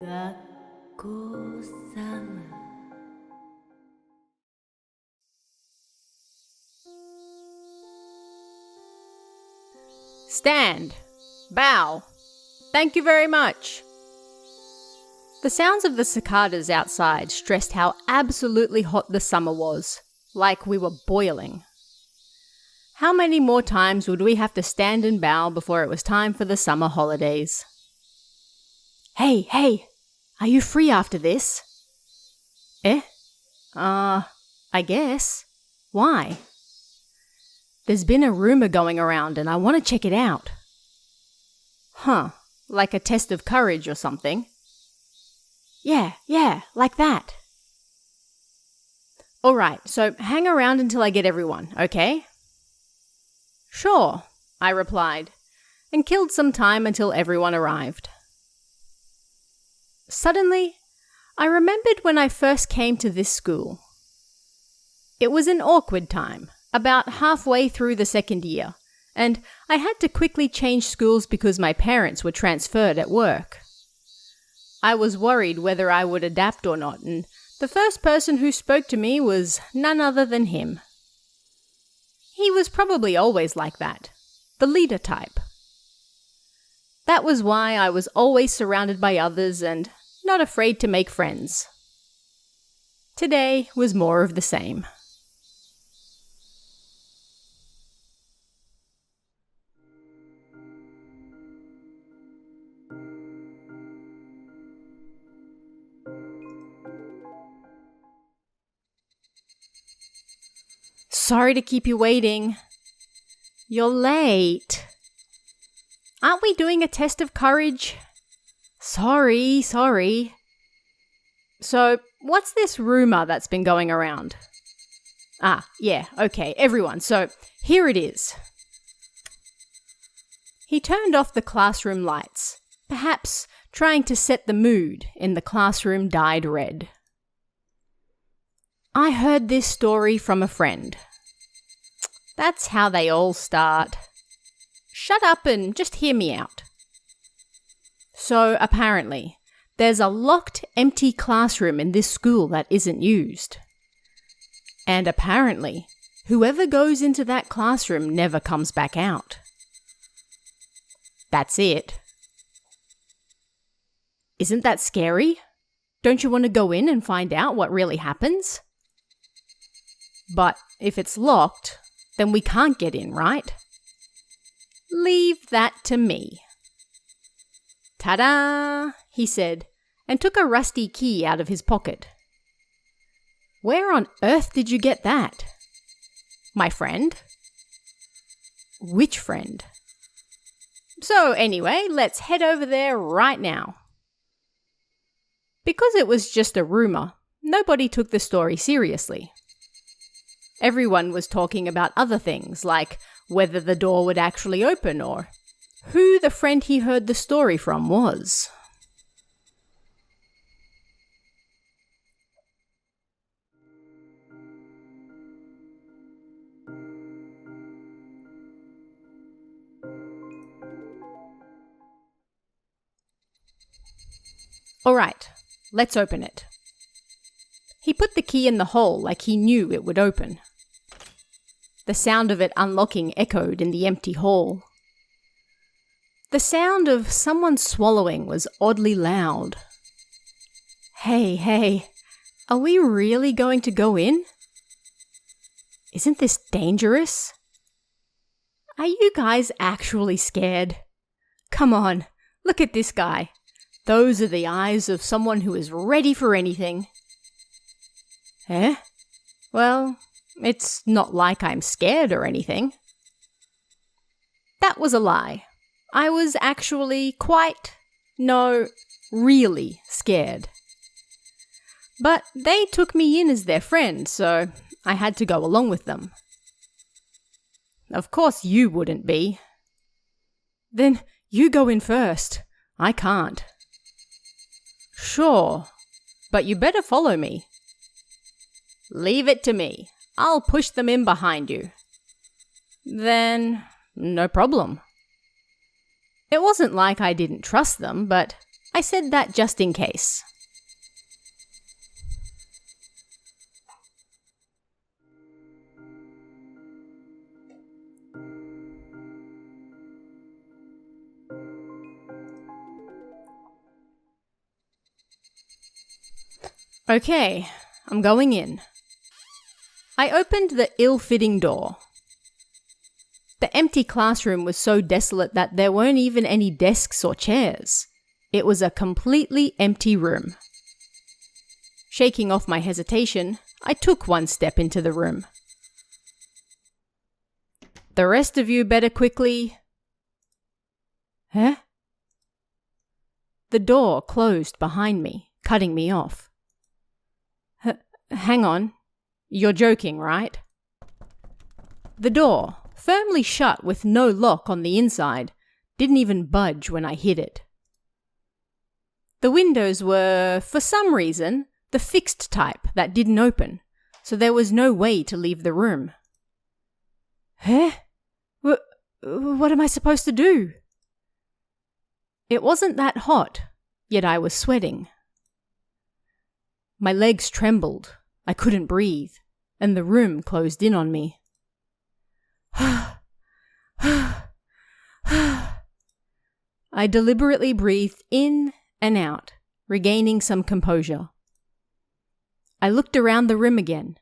学校サム Stand. Bow. Thank you very much. The sounds of the cicadas outside stressed how absolutely hot the summer was, like we were boiling. How many more times would we have to stand and bow before it was time for the summer holidays? Hey, are you free after this? I guess. Why? There's been a rumor going around and I want to check it out. Huh, like a test of courage or something? Yeah, like that. Alright, so hang around until I get everyone, okay? Sure, I replied, and killed some time until everyone arrived. Suddenly, I remembered when I first came to this school. It was an awkward time, about halfway through the second year, and I had to quickly change schools because my parents were transferred at work. I was worried whether I would adapt or not, and the first person who spoke to me was none other than him. He was probably always like that, the leader type. That was why I was always surrounded by others and not afraid to make friends. Today was more of the same. Sorry to keep you waiting. You're late. Aren't we doing a test of courage? Sorry. So, what's this rumor that's been going around? Yeah, okay, everyone, so here it is. He turned off the classroom lights, perhaps trying to set the mood in the classroom dyed red. I heard this story from a friend. That's how they all start. Shut up and just hear me out. So apparently, there's a locked, empty classroom in this school that isn't used. And apparently, whoever goes into that classroom never comes back out. That's it. Isn't that scary? Don't you want to go in and find out what really happens? But if it's locked, then we can't get in, right? Leave that to me. Ta-da, he said, and took a rusty key out of his pocket. Where on earth did you get that? My friend? Which friend? So anyway, let's head over there right now. Because it was just a rumor, nobody took the story seriously. Everyone was talking about other things, like whether the door would actually open or who the friend he heard the story from was. All right, let's open it. He put the key in the hole like he knew it would open. The sound of it unlocking echoed in the empty hall. The sound of someone swallowing was oddly loud. Hey, are we really going to go in? Isn't this dangerous? Are you guys actually scared? Come on, look at this guy. Those are the eyes of someone who is ready for anything. Well, it's not like I'm scared or anything. That was a lie. I was actually really scared. But they took me in as their friend, so I had to go along with them. Of course you wouldn't be. Then you go in first. I can't. Sure, but you better follow me. Leave it to me. I'll push them in behind you. Then, no problem. It wasn't like I didn't trust them, but I said that just in case. Okay, I'm going in. I opened the ill-fitting door. The empty classroom was so desolate that there weren't even any desks or chairs. It was a completely empty room. Shaking off my hesitation, I took one step into the room. The rest of you better quickly... Huh? The door closed behind me, cutting me off. Hang on. You're joking, right? The door, firmly shut with no lock on the inside, didn't even budge when I hit it. The windows were, for some reason, the fixed type that didn't open, so there was no way to leave the room. Huh? What am I supposed to do? It wasn't that hot, yet I was sweating. My legs trembled, I couldn't breathe, and the room closed in on me. I deliberately breathed in and out, regaining some composure. I looked around the room again,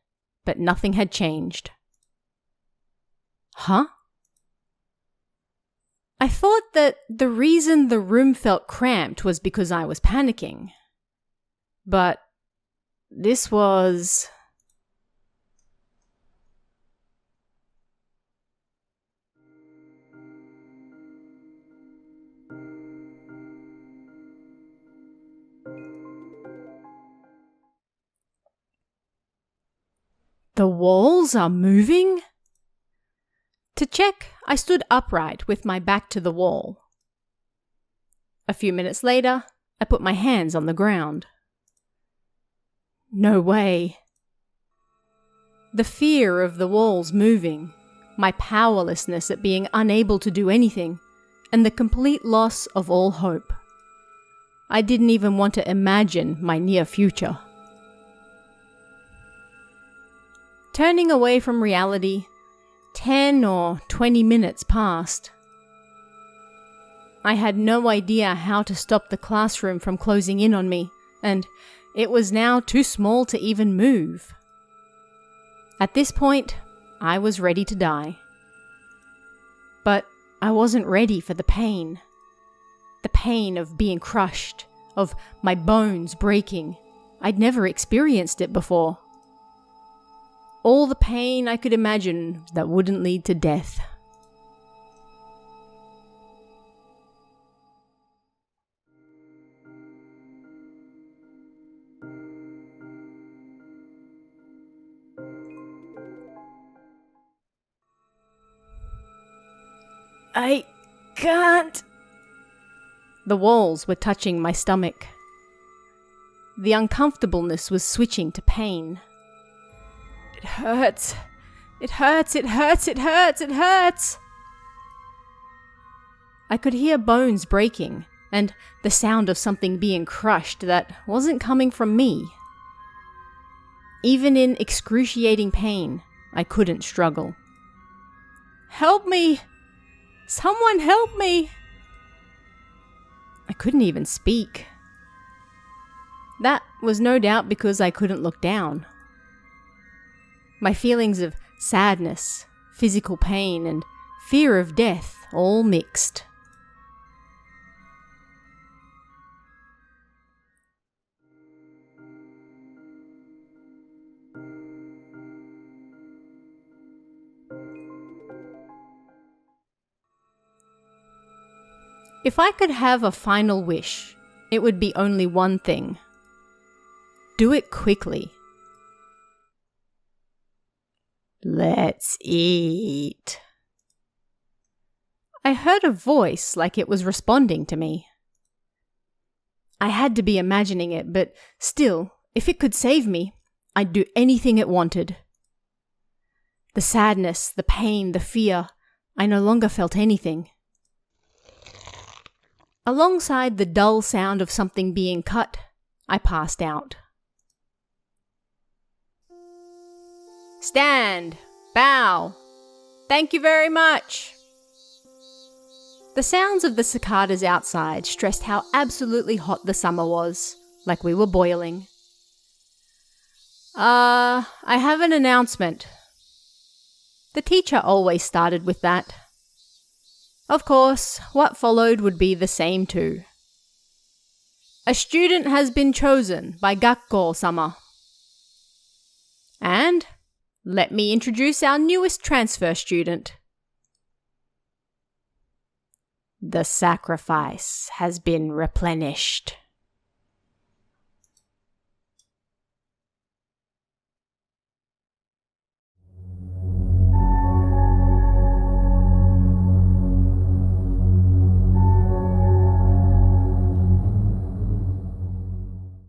but nothing had changed. Huh? I thought that the reason the room felt cramped was because I was panicking. But this was... The walls are moving? To check, I stood upright with my back to the wall. A few minutes later, I put my hands on the ground. No way. The fear of the walls moving, my powerlessness at being unable to do anything, and the complete loss of all hope. I didn't even want to imagine my near future. Turning away from reality, 10 or 20 minutes passed. I had no idea how to stop the classroom from closing in on me, and it was now too small to even move. At this point, I was ready to die. But I wasn't ready for the pain. The pain of being crushed, of my bones breaking. I'd never experienced it before. All the pain I could imagine that wouldn't lead to death. I can't. The walls were touching my stomach. The uncomfortableness was switching to pain. It hurts. It hurts. It hurts. It hurts. It hurts. I could hear bones breaking and the sound of something being crushed that wasn't coming from me. Even in excruciating pain, I couldn't struggle. Help me! Someone help me! I couldn't even speak. That was no doubt because I couldn't look down. My feelings of sadness, physical pain, and fear of death all mixed. If I could have a final wish, it would be only one thing. Do it quickly. Let's eat. I heard a voice like it was responding to me. I had to be imagining it, but still, if it could save me, I'd do anything it wanted. The sadness, the pain, the fear, I no longer felt anything. Alongside the dull sound of something being cut, I passed out. Stand! Bow! Thank you very much! The sounds of the cicadas outside stressed how absolutely hot the summer was, like we were boiling. I have an announcement. The teacher always started with that. Of course, what followed would be the same too. A student has been chosen by Gakko-sama. And let me introduce our newest transfer student. The sacrifice has been replenished.